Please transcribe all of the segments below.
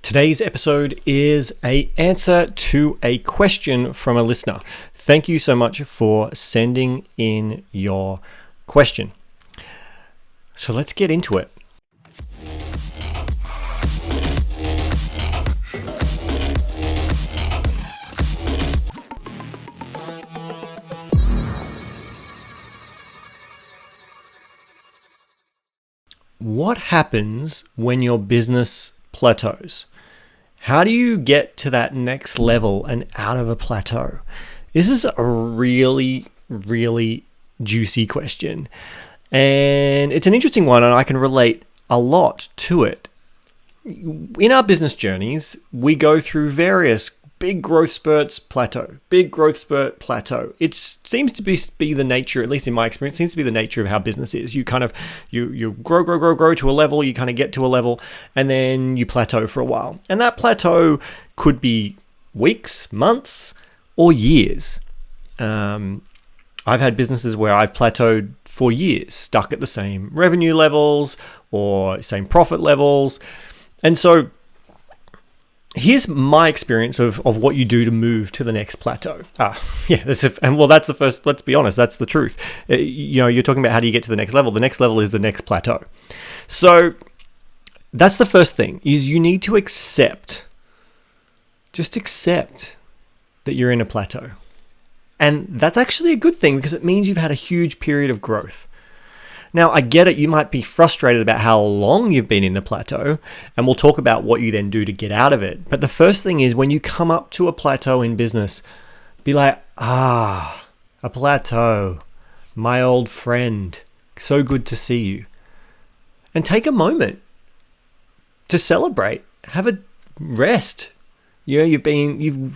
Today's episode is an answer to a question from a listener. Thank you so much for sending in your question. So let's get into it. What happens when your business plateaus? How do you get to that next level and out of a plateau? This is a really, really juicy question. And it's an interesting one, and I can relate a lot to it. In our business journeys, we go through various big growth spurts, plateau, big growth spurt, plateau. It seems to be the nature, at least in my experience, seems to be the nature of how business is. You kind of, you grow to a level, you kind of get to a level, and then you plateau for a while. And that plateau could be weeks, months, or years. I've had businesses where I've plateaued for years, stuck at the same revenue levels or same profit levels. And so here's my experience of what you do to move to the next plateau. That's the first, let's be honest, that's the truth. You're talking about how do you get to the next level. The next level is the next plateau. So that's the first thing, is you need to just accept that you're in a plateau. And that's actually a good thing because it means you've had a huge period of growth. Now, I get it. You might be frustrated about how long you've been in the plateau, and we'll talk about what you then do to get out of it. But the first thing is when you come up to a plateau in business, be like, a plateau, my old friend, so good to see you. And take a moment to celebrate, have a rest. You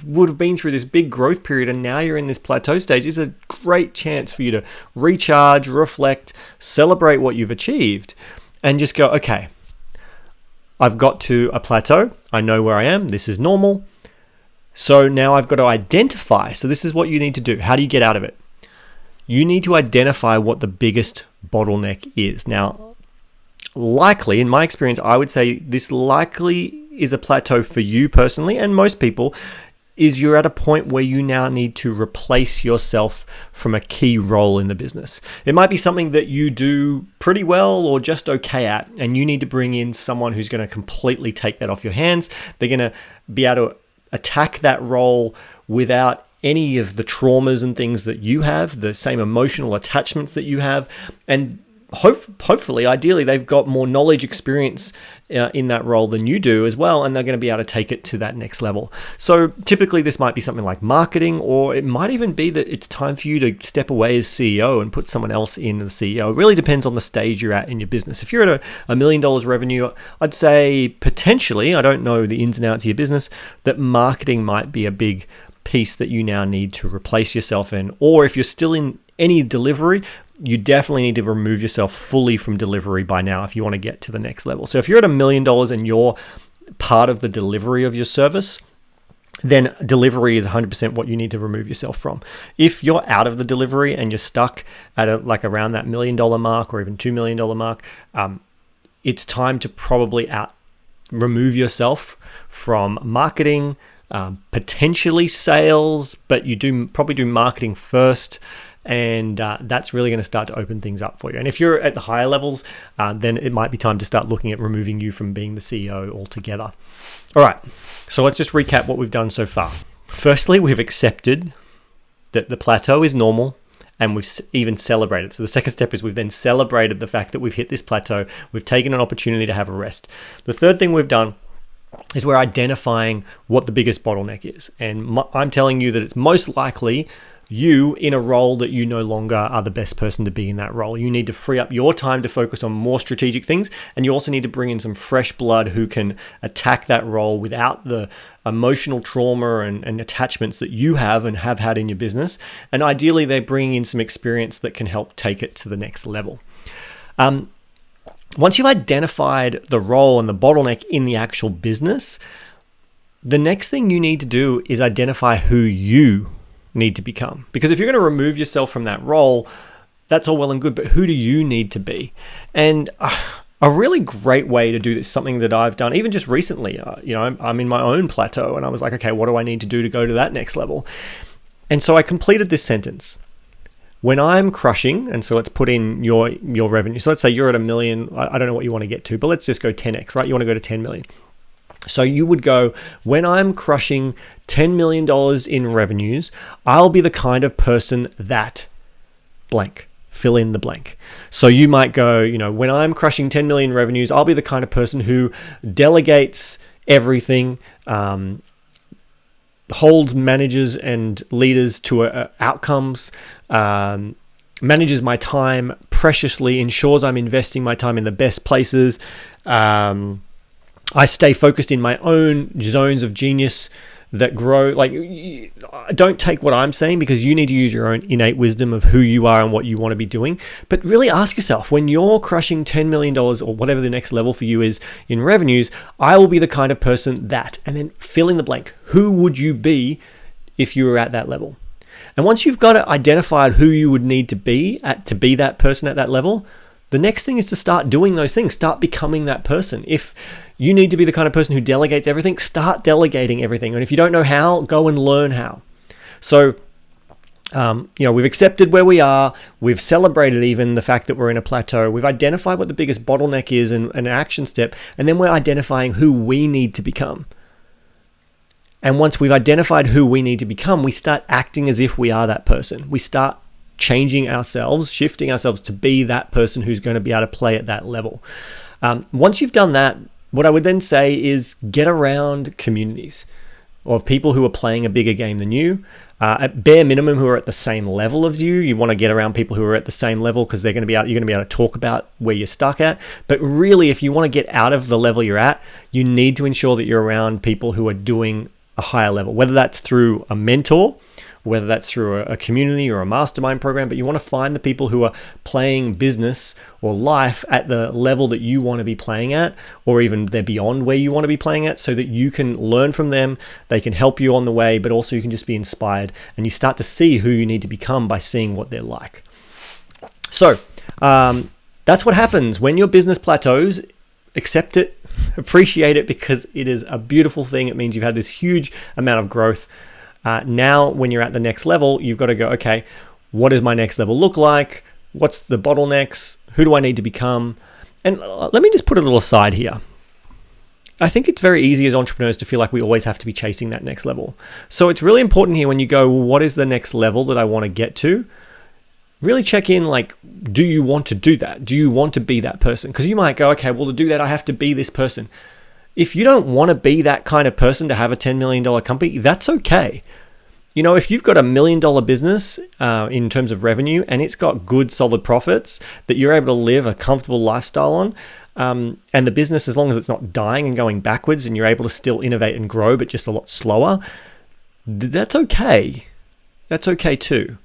would have been through this big growth period, and now you're in this plateau stage. It's a great chance for you to recharge, reflect, celebrate what you've achieved, and just go, okay, I've got to a plateau. I know where I am. This is normal. So now I've got to identify. So this is what you need to do. How do you get out of it? You need to identify what the biggest bottleneck is. Now, likely, in my experience, I would say this likely is a plateau for you personally, and most people, is you're at a point where you now need to replace yourself from a key role in the business. It might be something that you do pretty well or just okay at, and you need to bring in someone who's going to completely take that off your hands. They're going to be able to attack that role without any of the traumas and things that you have, the same emotional attachments that you have, and hopefully, ideally, they've got more knowledge, experience in that role than you do as well, and they're going to be able to take it to that next level. So typically, this might be something like marketing, or it might even be that it's time for you to step away as CEO and put someone else in as CEO. It really depends on the stage you're at in your business. If you're at $1 million revenue, I'd say potentially, I don't know the ins and outs of your business, that marketing might be a big piece that you now need to replace yourself in. Or if you're still in any delivery, you definitely need to remove yourself fully from delivery by now if you want to get to the next level. So if you're at $1 million and you're part of the delivery of your service, then delivery is 100% what you need to remove yourself from. If you're out of the delivery and you're stuck at around that $1 million mark or even $2 million mark, it's time to probably remove yourself from marketing, potentially sales, but you probably do marketing first. And that's really going to start to open things up for you. And if you're at the higher levels, then it might be time to start looking at removing you from being the CEO altogether. All right, so let's just recap what we've done so far. Firstly, we've accepted that the plateau is normal, and we've even celebrated. So the second step is we've then celebrated the fact that we've hit this plateau. We've taken an opportunity to have a rest. The third thing we've done is we're identifying what the biggest bottleneck is. And I'm telling you that it's most likely you in a role that you no longer are the best person to be in that role. You need to free up your time to focus on more strategic things, and you also need to bring in some fresh blood who can attack that role without the emotional trauma and attachments that you have and have had in your business. And ideally, they bring in some experience that can help take it to the next level. Once you've identified the role and the bottleneck in the actual business, the next thing you need to do is identify who you need to become. Because if you're going to remove yourself from that role, that's all well and good, but who do you need to be? And A really great way to do this, something that I've done even just recently, I'm in my own plateau and I was like, okay, what do I need to do to go to that next level? And so I completed this sentence. When I'm crushing, and so let's put in your revenue. So let's say you're at $1 million. I don't know what you want to get to, but let's just go 10x, right? You want to go to 10 million. So you would go, when I'm crushing $10 million in revenues, I'll be the kind of person that blank. Fill in the blank. So you might go, when I'm crushing 10 million revenues, I'll be the kind of person who delegates everything, holds managers and leaders to outcomes, manages my time preciously, ensures I'm investing my time in the best places. I stay focused in my own zones of genius that grow. Like, don't take what I'm saying, because you need to use your own innate wisdom of who you are and what you want to be doing. But really ask yourself, when you're crushing $10 million or whatever the next level for you is in revenues, I will be the kind of person that, and then fill in the blank. Who would you be if you were at that level? And once you've got it identified who you would need to be that person at that level, the next thing is to start doing those things. Start becoming that person. If you need to be the kind of person who delegates everything, start delegating everything. And if you don't know how, go and learn how. So, we've accepted where we are. We've celebrated even the fact that we're in a plateau. We've identified what the biggest bottleneck is and an action step. And then we're identifying who we need to become. And once we've identified who we need to become, we start acting as if we are that person. We start changing ourselves, shifting ourselves to be that person who's going to be able to play at that level. Once you've done that, what I would then say is get around communities of people who are playing a bigger game than you. At bare minimum, who are at the same level as you. You want to get around people who are at the same level, because you're going to be able to talk about where you're stuck at. But really, if you want to get out of the level you're at, you need to ensure that you're around people who are doing a higher level, whether that's through a mentor, whether that's through a community or a mastermind program. But you want to find the people who are playing business or life at the level that you want to be playing at, or even they're beyond where you want to be playing at, so that you can learn from them. They can help you on the way, but also you can just be inspired, and you start to see who you need to become by seeing what they're like. So that's what happens when your business plateaus. Accept it, appreciate it, because it is a beautiful thing. It means you've had this huge amount of growth. Now, when you're at the next level, you've got to go, okay, what does my next level look like? What's the bottlenecks? Who do I need to become? And let me just put a little aside here. I think it's very easy as entrepreneurs to feel like we always have to be chasing that next level. So it's really important here when you go, well, what is the next level that I want to get to? Really check in, like, do you want to do that? Do you want to be that person? Because you might go, okay, well, to do that, I have to be this person. If you don't want to be that kind of person to have a $10 million company, that's okay. If you've got $1 million business in terms of revenue, and it's got good, solid profits that you're able to live a comfortable lifestyle on, and the business, as long as it's not dying and going backwards, and you're able to still innovate and grow, but just a lot slower, that's okay. That's okay too.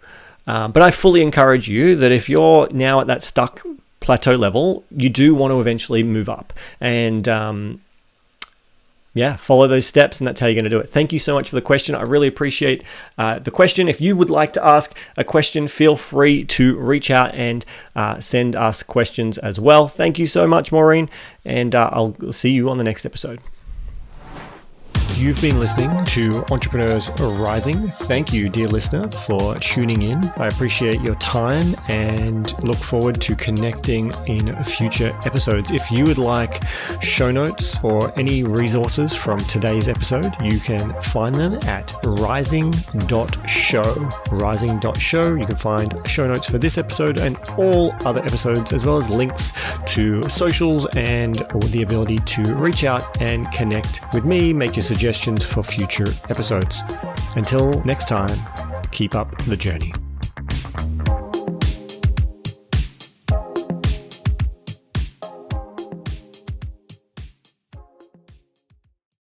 But I fully encourage you that if you're now at that stuck plateau level, you do want to eventually move up and follow those steps, and that's how you're going to do it. Thank you so much for the question. I really appreciate the question. If you would like to ask a question, feel free to reach out and send us questions as well. Thank you so much, Maureen, and I'll see you on the next episode. You've been listening to Entrepreneurs Rising. Thank you, dear listener, for tuning in. I appreciate your time and look forward to connecting in future episodes. If you would like show notes or any resources from today's episode, you can find them at rising.show. Rising.show. You can find show notes for this episode and all other episodes, as well as links to socials and the ability to reach out and connect with me, make your suggestions for future episodes. Until next time, keep up the journey.